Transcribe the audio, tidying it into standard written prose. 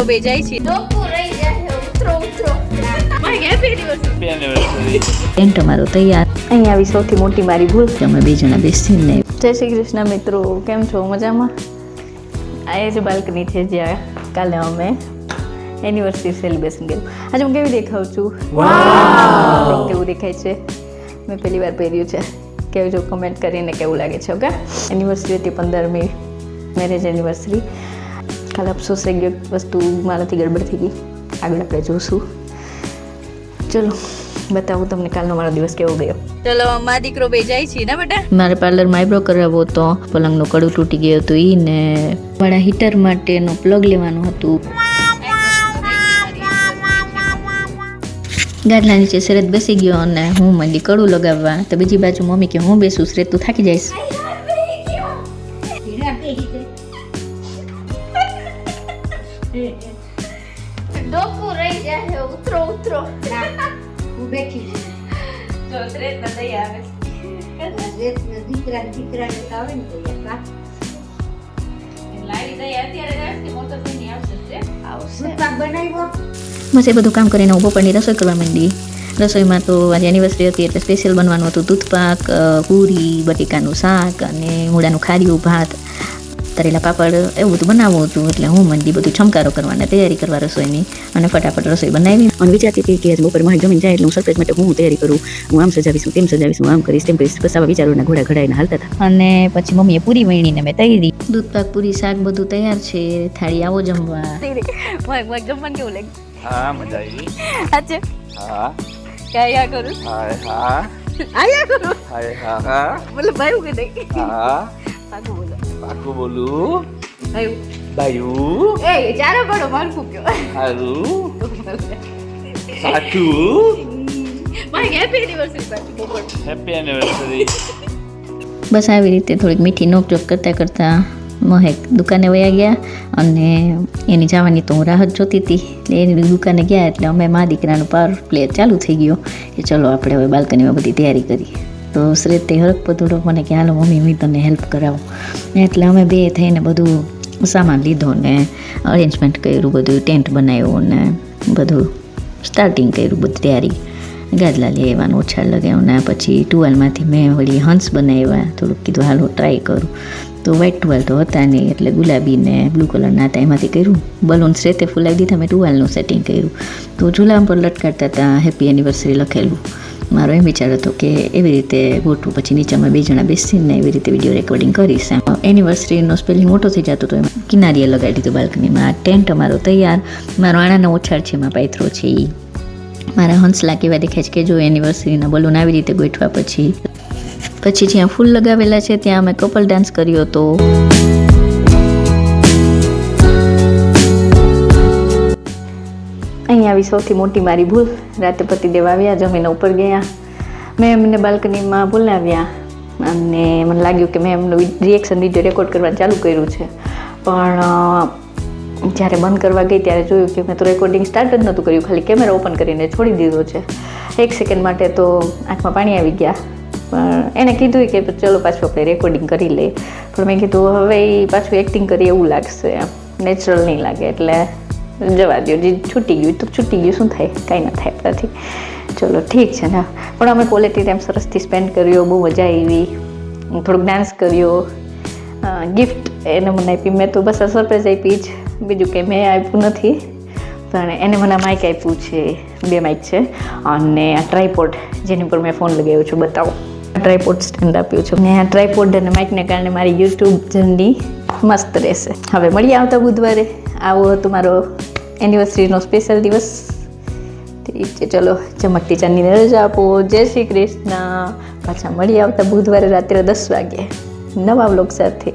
બેજાઈ છે ડોકુ રહી જાય ઉતરો માય હેપી એનિવર્સરી ટેન્ટ અમારો તૈયાર. અહીં આવી સૌથી મોટી મારી ભૂલ કે અમે બે જણા બેસીને. જય શ્રી કૃષ્ણ મિત્રો, કેમ છો? મજામાં? આ એ જ બાલ્કની છે જ્યાં કાલે અમે એનિવર્સરી સેલિબ્રેશન કર્યું. આજે હું કેવી દેખાઉં છું? વાવ! કેવું દેખાય છે? મેં પહેલી વાર પહેર્યું છે. કહેજો કમેન્ટ કરીને કેવું લાગે છે. ઓકે, એનિવર્સરી હતી 15મી મેરેજ એનિવર્સરી. કાલે અફસોસ રહી ગયો, વસ્તુ મારાથી ગડબડ થઈ ગઈ. આગળ આપણે જોશું. ચલો બતાવું તમને કાલનો મારો દિવસ કેવો ગયો. ચલો મા દીકરો બે જાય છે ને બેટા. મારે પાર્લરમાં આઈબ્રો કરાવવો તો પલંગનું કડું તૂટી ગયું હતું ઈ ને વાળા હીટર માટેનું પ્લગ લેવાનું હતું. ગાડલા નીચે શરત બેસી ગયો અને હું મંડી કડું લગાવવા, તો બીજી બાજુ મમ્મી કે હું બેસું, શરત તું થાકી જઈશ. ડોકુ રહી જાય ઉતરો હું બેઠી જો શરત ન દઈ આવે દીકરાને આવે ને તો યાર લાવી દઈ અત્યારે કે મોટો થઈને આવશે પાક બનાવ્યો. બસ એ બધું કામ કરીને ઊભો પડી રસોઈ કરવા માંડી. રસોઈમાં તો આજે એનિવર્સરી હતી એટલે સ્પેશિયલ બનવાનું હતું દૂધપાક, પૂરી, બટેકાનું શાક અને મૂળાનું ખાર્યું, ભાત, તરેલા પાપડ, એવું બધું બનાવવું હતું. એટલે હું મંડી બધું છમકારો કરવાને તૈયારી કરવા રસોઈની અને ફટાફટ રસોઈ બનાવી અને વિચારતી હતી કે બપોર માં જમીન જાય એટલે હું સરપ્રાઈઝ માટે હું તૈયારી કરું, હું આમ સજાવીશું, તેમ સજાવીશું, આમ કરીશ, તેમ કરીશ. બસ આવા વિચારોના ઘોડા ઘડાઈને હાલતા હતા. અને પછી મમ્મીએ પૂરી વણીને મેં તૈયારી. દૂધપાક, પૂરી, શાક બધું તૈયાર છે. થાળી આવો જમવા. જમવાનું કેવું લાગ્યું? હા, મજા આવી. અચ્છા, હા, ક્યાં કરું? હાય હા, આયા કરું. હાય હા હા, બોલો ભાઈ હું કે દઈ. હા, પાકું બોલો. પાકું બોલું. ભાઈ બાયું, એ ચારો પડો મારું ફૂક્યો. હારું, સાચું. My happy anniversary party. Happy anniversary. બસ આવી રીતે થોડીક મીઠી નોકઝોક કરતાં કરતાં મહેક દુકાને વયા ગયા અને એની જવાની તો હું રાહ જ જોતી હતી. એટલે એની દુકાને ગયા એટલે અમે મા દીકરાનો પાવર પ્લે ચાલુ થઈ ગયો કે ચલો આપણે હવે બાલ્કનીમાં બધી તૈયારી કરીએ. તો શ્રેતે હરખ બધું મને કે હાલો મમ્મી હું તને હેલ્પ કરાવું. એટલે અમે બે થઈને બધું સામાન લીધો ને અરેન્જમેન્ટ કર્યું, બધું ટેન્ટ બનાવ્યું ને બધું સ્ટાર્ટિંગ કર્યું, બધી તૈયારી. ગાદલા લઈ આવવાનું, ઓછાળ લગાવ્યું ને પછી ટુવાલમાંથી મેં વળી હંસ બનાવ્યા. થોડુંક કીધું હાલો ટ્રાય કરું. તો વ્હાઈટ ટુવાલ તો હતા નહીં એટલે ગુલાબી ને બ્લુ કલરના હતા, એમાંથી કર્યું. બલૂન્સ રેતે ફૂલાવી દીધા, મેં ટુવાલનું સેટિંગ કર્યું. તો ઝૂલા પર લટકાડતા હતા હેપી એનિવર્સરી લખેલું. મારો એમ વિચાર હતો કે એવી રીતે ગોઠવું, પછી નીચે અમે બે જણા બેસીને એવી રીતે વિડીયો રેકોર્ડિંગ કરીશ. એનિવર્સરીનો સ્પેલિંગ મોટો થઈ જતો તો એમાં કિનારીએ લગાવી દીધું બાલ્કનીમાં. ટેન્ટ અમારો તૈયાર. મારો આણાનો ઓછાળ છે, એમાં પાયથરો છે. એ મારા હંસલા કેવા દેખાય છે કે જો એનિવર્સરીના બલૂન આવી રીતે ગોઠવા પછી જ્યાં ફૂલ લગાવેલા છે ત્યાં અમે કપલ ડાન્સ કર્યો હતો. અહીં આવી સૌથી મોટી મારી ભૂલ. રાતે પતિદેવ આવ્યા, જમીને ઉપર ગયા. મેં એમને બાલ્કનીમાં બોલાવ્યા અને મને લાગ્યું કે મેં એમનું રિએક્શન વિડીયો રેકોર્ડ કરવાનું ચાલુ કર્યું છે, પણ જ્યારે બંધ કરવા ગઈ ત્યારે જોયું કે મેં તો રેકોર્ડિંગ સ્ટાર્ટ જ નહોતું કર્યું, ખાલી કેમેરા ઓપન કરીને છોડી દીધો છે. 1 સેકન્ડ માટે તો આંખમાં પાણી આવી ગયા. પણ એણે કીધું કે ચલો પાછું આપણે રેકોર્ડિંગ કરી લઈએ. પણ મેં કીધું હવે એ પાછું એક્ટિંગ કરી એવું લાગશે, નેચરલ નહીં લાગે, એટલે જવા દો. જે છૂટી ગયું તો છૂટી ગયું, શું થાય, કાંઈ ના થાય આપણાથી. ચલો ઠીક છે ને. પણ અમે ક્વોલિટી ટાઈમ સરસથી સ્પેન્ડ કર્યો, બહુ મજા આવી. થોડુંક ડાન્સ કર્યો, ગિફ્ટ એને મને આપી. મેં તો બસ આ સરપ્રાઈઝ આપી જ, બીજું કંઈ મેં આપ્યું નથી. પણ એને મને માઇક આપ્યું છે, 2 માઇક છે અને આ ટ્રાયપોડ જેની પર મેં ફોન લગાવ્યો છું, બતાવો. ટ્રાયપોડ સ્ટેન્ડ આપ્યું છે ને આ ટ્રાયપોડ અને માઇકને કારણે મારી યુટ્યુબ જર્ની મસ્ત રહેશે. હવે મળીએ આવતા બુધવારે. આવો હતો મારો એનિવર્સરીનો સ્પેશિયલ દિવસ. ઠીક છે, ચલો ચમકતી ચાંદીને રજા આપો. જય શ્રી કૃષ્ણ. પાછા મળીએ આવતા બુધવારે રાત્રે 10 વાગે નવા વ્લોગ સાથે.